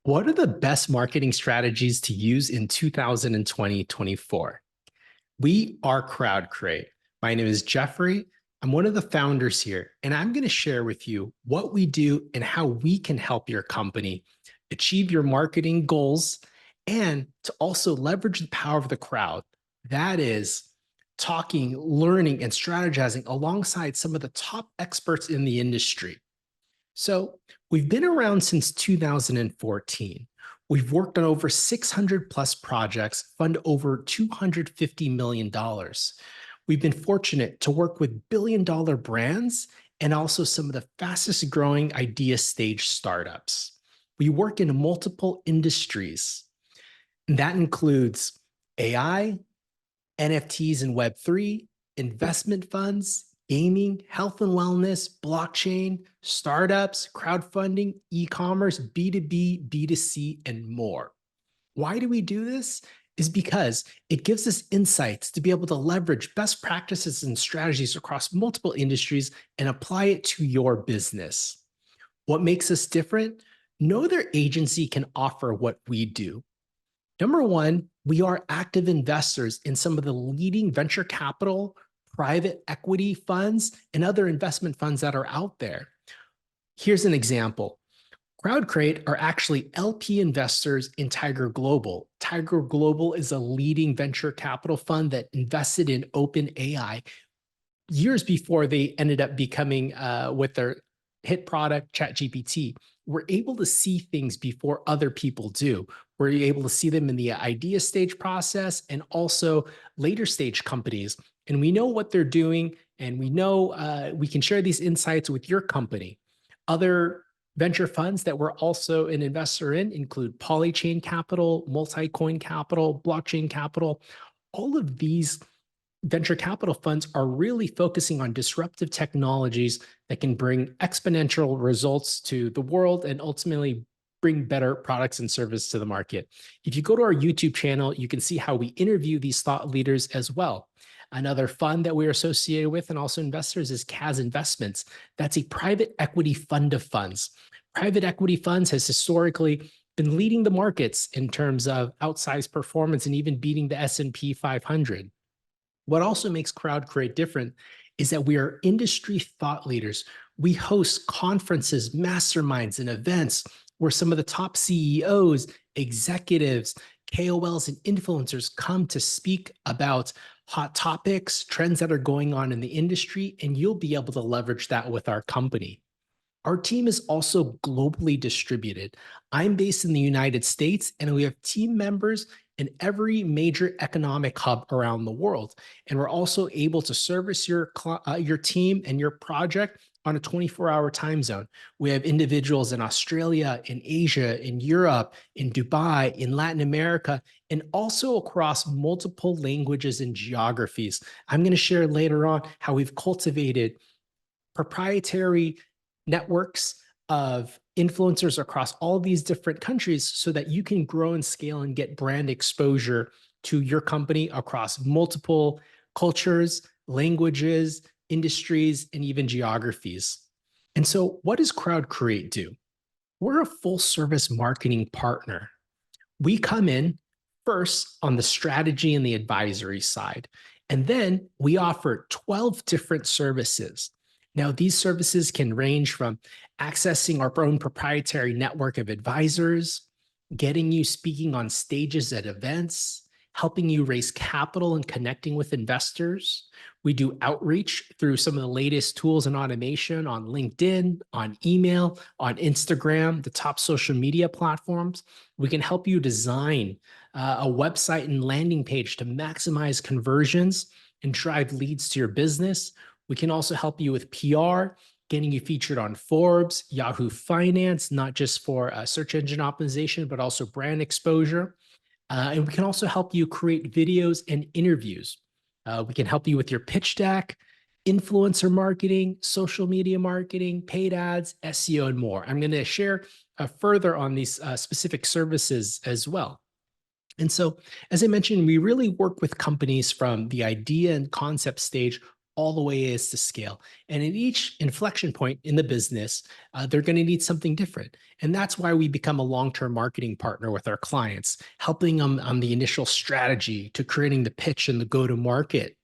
What are the best marketing strategies to use in 2020-24? We are Crowdcreate. My name is Jeffrey. I'm one of the founders here, and I'm going to share with you what we do and how we can help your company achieve your marketing goals and to also leverage the power of the crowd. That is talking, learning, and strategizing alongside some of the top experts in the industry. So we've been around since 2014. We've worked on over 600 plus projects, fund over $250 million. We've been fortunate to work with billion-dollar brands and also some of the fastest growing idea stage startups. We work in multiple industries. And that includes AI, NFTs and Web3, investment funds, gaming, health and wellness, blockchain, startups, crowdfunding, e-commerce, B2B, B2C, and more. Why do we do this? Is because it gives us insights to be able to leverage best practices and strategies across multiple industries and apply it to your business. What makes us different? No other agency can offer what we do. Number one, we are active investors in some of the leading venture capital, private equity funds, and other investment funds that are out there. Here's an example. Crowdcreate are actually LP investors in Tiger Global. Tiger Global is a leading venture capital fund that invested in OpenAI years before they ended up becoming with their hit product, ChatGPT. We're able to see things before other people do. We're able to see them in the idea stage process and also later stage companies. And we know what they're doing, and we know we can share these insights with your company. Other venture funds that we're also an investor in include Polychain Capital, Multicoin Capital, Blockchain Capital. All of these venture capital funds are really focusing on disruptive technologies that can bring exponential results to the world and ultimately bring better products and services to the market. If you go to our YouTube channel, you can see how we interview these thought leaders as well. Another fund that we're associated with and also investors is CAS Investments. That's a private equity fund of funds. Private equity funds has historically been leading the markets in terms of outsized performance and even beating the S&P 500. What also makes Crowdcreate different is that we are industry thought leaders. We host conferences, masterminds, and events where some of the top CEOs, executives, KOLs, and influencers come to speak about hot topics, trends that are going on in the industry, and you'll be able to leverage that with our company. Our team is also globally distributed. I'm based in the United States, and we have team members in every major economic hub around the world. And we're also able to service your team and your project on a 24-hour time zone. We have individuals in Australia, in Asia, in Europe, in Dubai, in Latin America, and also across multiple languages and geographies. I'm going to share later on how we've cultivated proprietary networks of influencers across all these different countries so that you can grow and scale and get brand exposure to your company across multiple cultures, languages, industries, and even geographies. And so what does Crowdcreate do? We're a full service marketing partner. We come in first on the strategy and the advisory side, and then we offer 12 different services. Now, these services can range from accessing our own proprietary network of advisors, getting you speaking on stages at events, helping you raise capital and connecting with investors. We do outreach through some of the latest tools and automation on LinkedIn, on email, on Instagram, the top social media platforms. We can help you design a website and landing page to maximize conversions and drive leads to your business. We can also help you with PR, getting you featured on Forbes, Yahoo Finance, not just for search engine optimization, but also brand exposure. And we can also help you create videos and interviews. We can help you with your pitch deck, influencer marketing, social media marketing, paid ads, SEO, and more. I'm going to share further on these specific services as well. And so, as I mentioned, we really work with companies from the idea and concept stage all the way is to scale. And in each inflection point in the business, they're going to need something different. And that's why we become a long-term marketing partner with our clients, helping them on the initial strategy to creating the pitch and the go-to-market,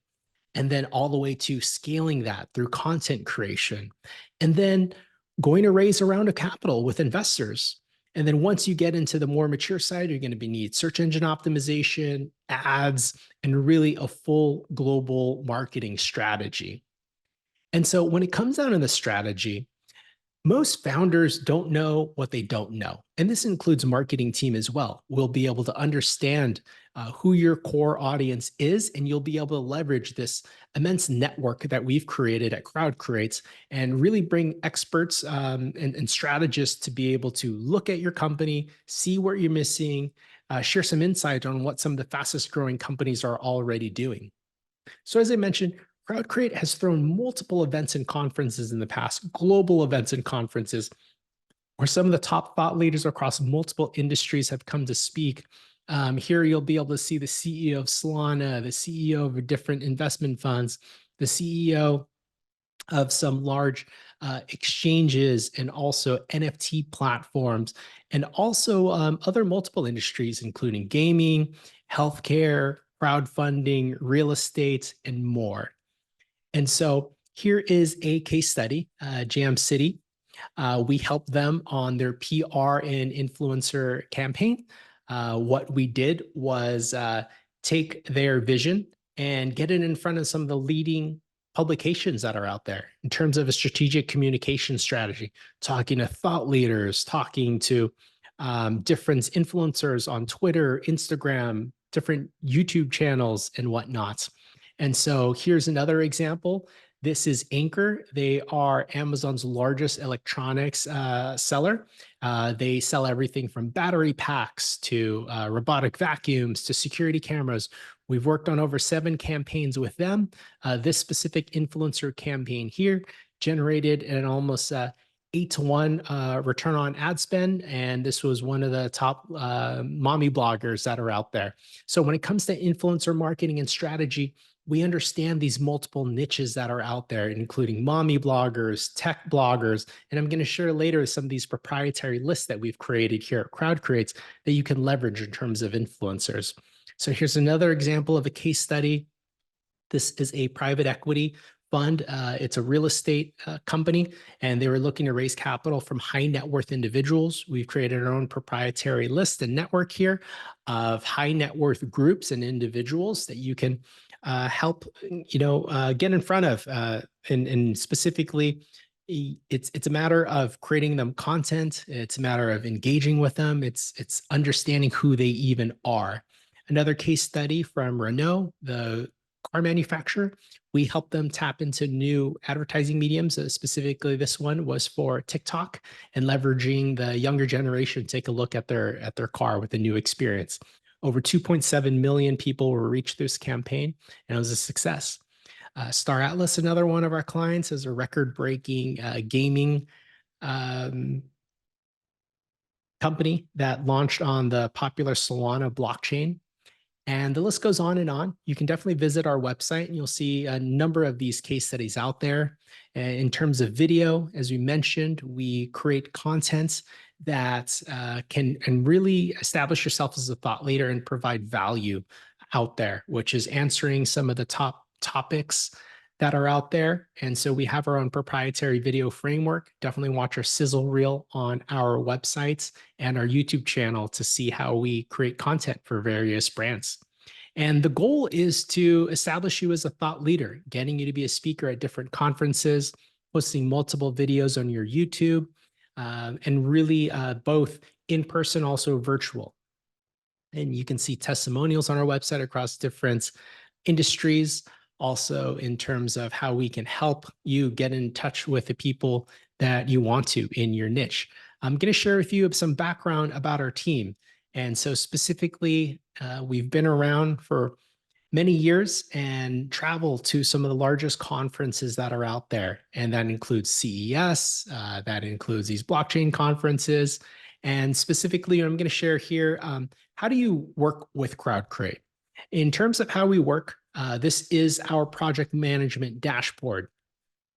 and then all the way to scaling that through content creation, and then going to raise a round of capital with investors. And then once you get into the more mature side, you're going to need search engine optimization, ads, and really a full global marketing strategy. And so when it comes down to the strategy, most founders don't know what they don't know. And this includes marketing team as well. We'll be able to understand who your core audience is, and you'll be able to leverage this immense network that we've created at Crowdcreate and really bring experts and strategists to be able to look at your company, see what you're missing, share some insight on what some of the fastest growing companies are already doing. So as I mentioned, Crowdcreate has thrown multiple events and conferences in the past, global events and conferences, where some of the top thought leaders across multiple industries have come to speak. Here you'll be able to see the CEO of Solana, the CEO of different investment funds, the CEO of some large exchanges, and also NFT platforms, and also other multiple industries, including gaming, healthcare, crowdfunding, real estate, and more. And so here is a case study, Jam City. We helped them on their PR and influencer campaign. What we did was take their vision and get it in front of some of the leading publications that are out there in terms of a strategic communication strategy, talking to thought leaders, talking to different influencers on Twitter, Instagram, different YouTube channels, and whatnot. And so here's another example. This is Anchor. They are Amazon's largest electronics seller. They sell everything from battery packs to robotic vacuums to security cameras. We've worked on over 7 campaigns with them. This specific influencer campaign here generated an almost 8-to-1 return on ad spend. And this was one of the top mommy bloggers that are out there. So when it comes to influencer marketing and strategy, we understand these multiple niches that are out there, including mommy bloggers, tech bloggers, and I'm going to share later some of these proprietary lists that we've created here at Crowdcreate that you can leverage in terms of influencers. So here's another example of a case study. This is a private equity fund. It's a real estate company, and they were looking to raise capital from high net worth individuals. We've created our own proprietary list and network here of high net worth groups and individuals that you can help, get in front of, and specifically, it's a matter of creating them content. It's a matter of engaging with them. It's understanding who they even are. Another case study from Renault, the car manufacturer. We helped them tap into new advertising mediums. Specifically, this one was for TikTok and leveraging the younger generation to take a look at their car with a new experience. Over 2.7 million people were reached through this campaign, and it was a success. Star Atlas, another one of our clients, is a record-breaking gaming company that launched on the popular Solana blockchain. And the list goes on and on. You can definitely visit our website and you'll see a number of these case studies out there. In terms of video, as we mentioned, we create content that can really establish yourself as a thought leader and provide value out there, which is answering some of the top topics that are out there. And so we have our own proprietary video framework. Definitely watch our sizzle reel on our websites and our YouTube channel to see how we create content for various brands. And the goal is to establish you as a thought leader, getting you to be a speaker at different conferences, posting multiple videos on your YouTube, and really both in person, also virtual. And you can see testimonials on our website across different industries, also in terms of how we can help you get in touch with the people that you want to in your niche. I'm going to share with you some background about our team. And so specifically, we've been around for many years and travel to some of the largest conferences that are out there. And that includes CES, that includes these blockchain conferences. And specifically, I'm going to share here, how do you work with Crowdcreate? In terms of how we work, This is our project management dashboard.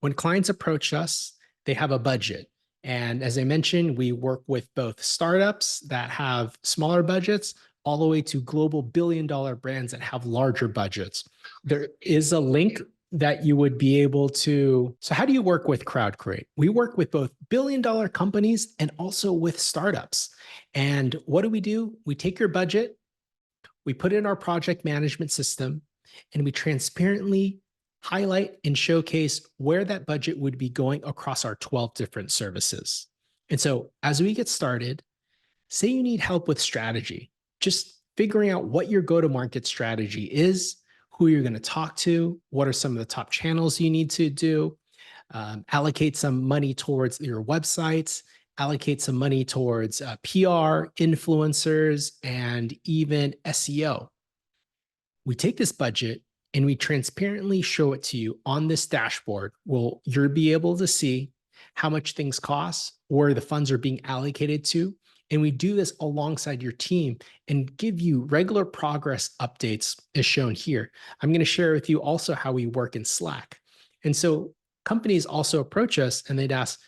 When clients approach us, they have a budget. And as I mentioned, we work with both startups that have smaller budgets all the way to global billion-dollar brands that have larger budgets. There is a link that you would be able to. So, how do you work with Crowdcreate? We work with both billion-dollar companies and also with startups. And what do? We take your budget, we put it in our project management system, and we transparently highlight and showcase where that budget would be going across our 12 different services. And so as we get started, say you need help with strategy, just figuring out what your go-to-market strategy is, who you're going to talk to, what are some of the top channels you need to do, allocate some money towards your websites, allocate some money towards PR, influencers, and even SEO. We take this budget and we transparently show it to you on this dashboard. Well, you'll be able to see how much things cost, where the funds are being allocated to. And we do this alongside your team and give you regular progress updates as shown here. I'm going to share with you also how we work in Slack. And so companies also approach us and they'd ask,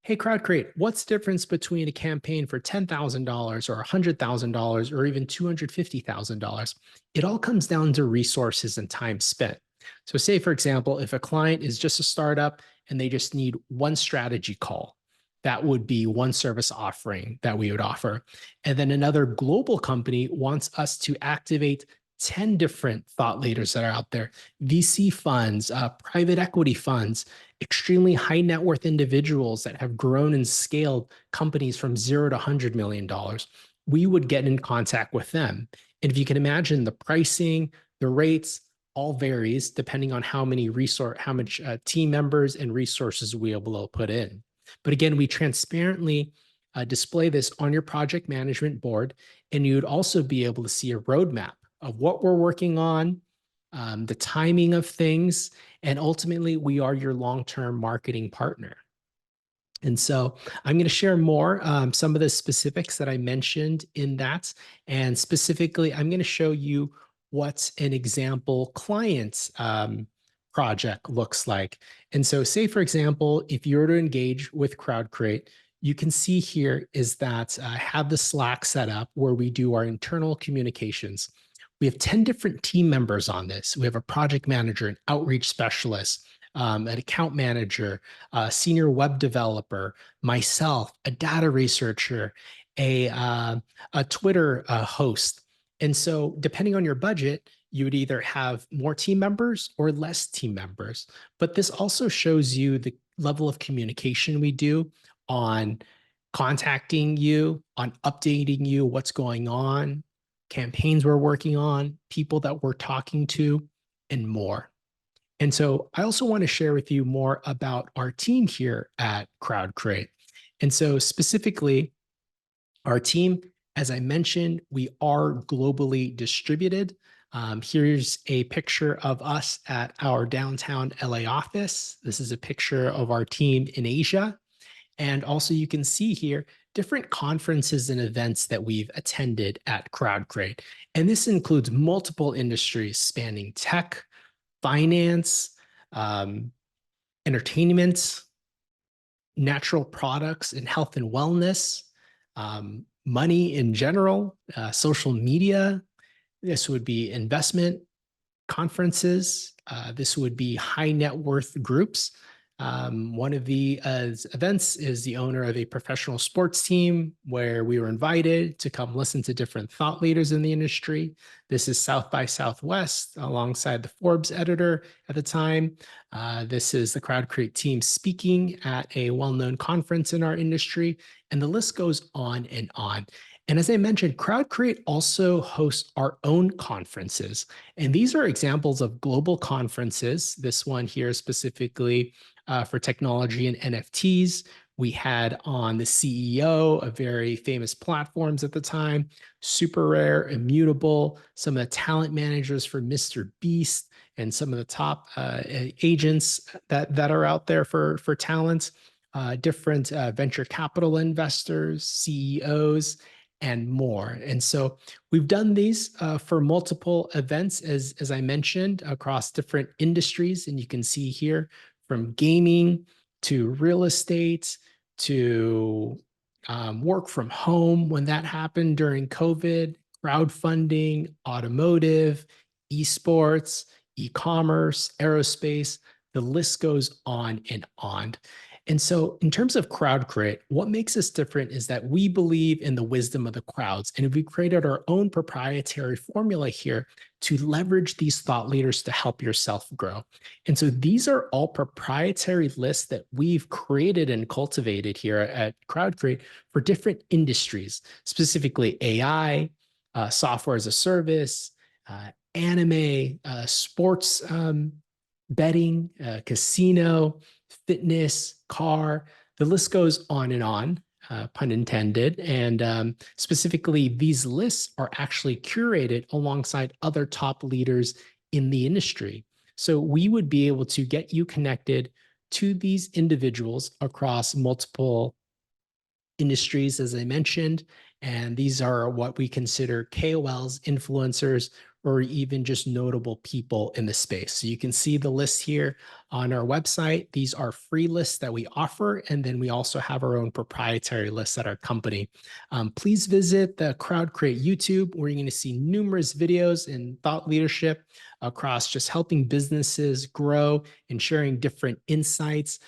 hey, Crowdcreate, what's the difference between a campaign for $10,000 or $100,000 or even $250,000? It all comes down to resources and time spent. So say, for example, if a client is just a startup and they just need one strategy call, that would be one service offering that we would offer. And then another global company wants us to activate 10 different thought leaders that are out there, VC funds, private equity funds, extremely high net worth individuals that have grown and scaled companies from $0 to $100 million. We would get in contact with them. And if you can imagine, the pricing, the rates, all varies depending on how much team members and resources we are able to put in. But again, we transparently display this on your project management board, and you'd also be able to see a roadmap of what we're working on, the timing of things, and ultimately, we are your long-term marketing partner. And so I'm going to share more, some of the specifics that I mentioned in that. And specifically, I'm going to show you what an example client project looks like. And so say, for example, if you were to engage with Crowdcreate, you can see here is that I have the Slack set up where we do our internal communications. We have 10 different team members on this. We have a project manager, an outreach specialist, an account manager, a senior web developer, myself, a data researcher, a Twitter host. And so depending on your budget, you would either have more team members or less team members. But this also shows you the level of communication we do on contacting you, on updating you, what's going on, campaigns we're working on, people that we're talking to, and more. And so I also want to share with you more about our team here at Crowdcreate. And so specifically, our team, as I mentioned, we are globally distributed. Here's a picture of us at our downtown LA office. This is a picture of our team in Asia. And also you can see here different conferences and events that we've attended at Crowdcreate. And this includes multiple industries spanning tech, finance, entertainment, natural products and health and wellness, money in general, social media. This would be investment conferences. This would be high net worth groups. One of the events is the owner of a professional sports team where we were invited to come listen to different thought leaders in the industry. This is South by Southwest alongside the Forbes editor at the time. This is the Crowdcreate team speaking at a well-known conference in our industry, and the list goes on and on. And as I mentioned, Crowdcreate also hosts our own conferences. And these are examples of global conferences. This one here specifically for technology and NFTs. We had on the CEO of very famous platforms at the time, Super Rare, Immutable, some of the talent managers for Mr. Beast, and some of the top agents that are out there for talent, different venture capital investors, CEOs, and more. And so we've done these for multiple events, as I mentioned, across different industries. And you can see here from gaming to real estate to work from home when that happened during COVID, crowdfunding, automotive, esports, e-commerce, aerospace, the list goes on and on. And so, in terms of Crowdcreate, what makes us different is that we believe in the wisdom of the crowds. And we've created our own proprietary formula here to leverage these thought leaders to help yourself grow. And so, these are all proprietary lists that we've created and cultivated here at Crowdcreate for different industries, specifically AI, software as a service, anime, sports betting, casino, fitness, car. The list goes on and on, pun intended. And specifically, these lists are actually curated alongside other top leaders in the industry. So we would be able to get you connected to these individuals across multiple industries, as I mentioned. And these are what we consider KOLs, influencers, or even just notable people in the space. So you can see the list here on our website. These are free lists that we offer. And then we also have our own proprietary lists at our company. Please visit the Crowdcreate YouTube, where you're going to see numerous videos in thought leadership across just helping businesses grow and sharing different insights.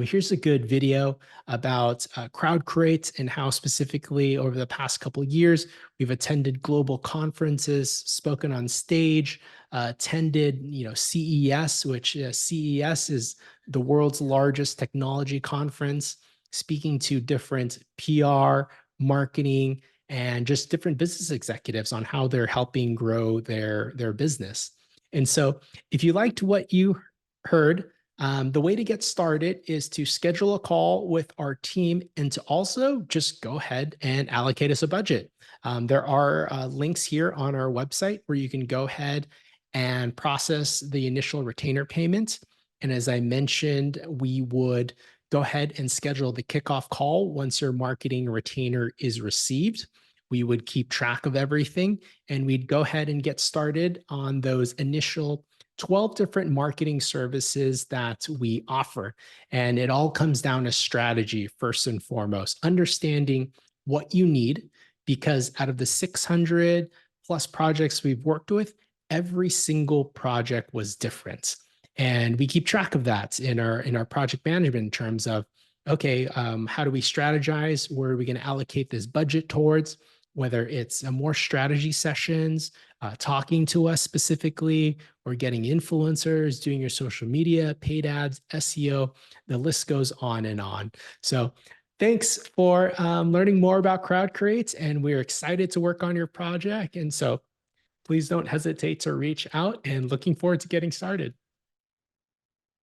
Here's a good video about Crowdcreate and how specifically over the past couple of years, we've attended global conferences, spoken on stage, attended, CES, which CES is the world's largest technology conference, speaking to different PR, marketing, and just different business executives on how they're helping grow their business. And so if you liked what you heard, the way to get started is to schedule a call with our team and to also just go ahead and allocate us a budget. There are links here on our website where you can go ahead and process the initial retainer payment. And as I mentioned, we would go ahead and schedule the kickoff call once your marketing retainer is received. We would keep track of everything and we'd go ahead and get started on those initial 12 different marketing services that we offer. And it all comes down to strategy first and foremost, understanding what you need, because out of the 600 plus projects we've worked with, every single project was different. And we keep track of that in our project management in terms of, okay, how do we strategize? Where are we going to allocate this budget towards? Whether it's more strategy sessions, talking to us specifically, or getting influencers, doing your social media, paid ads, SEO, the list goes on and on. So thanks for learning more about Crowdcreate, and we're excited to work on your project. And so please don't hesitate to reach out, and looking forward to getting started.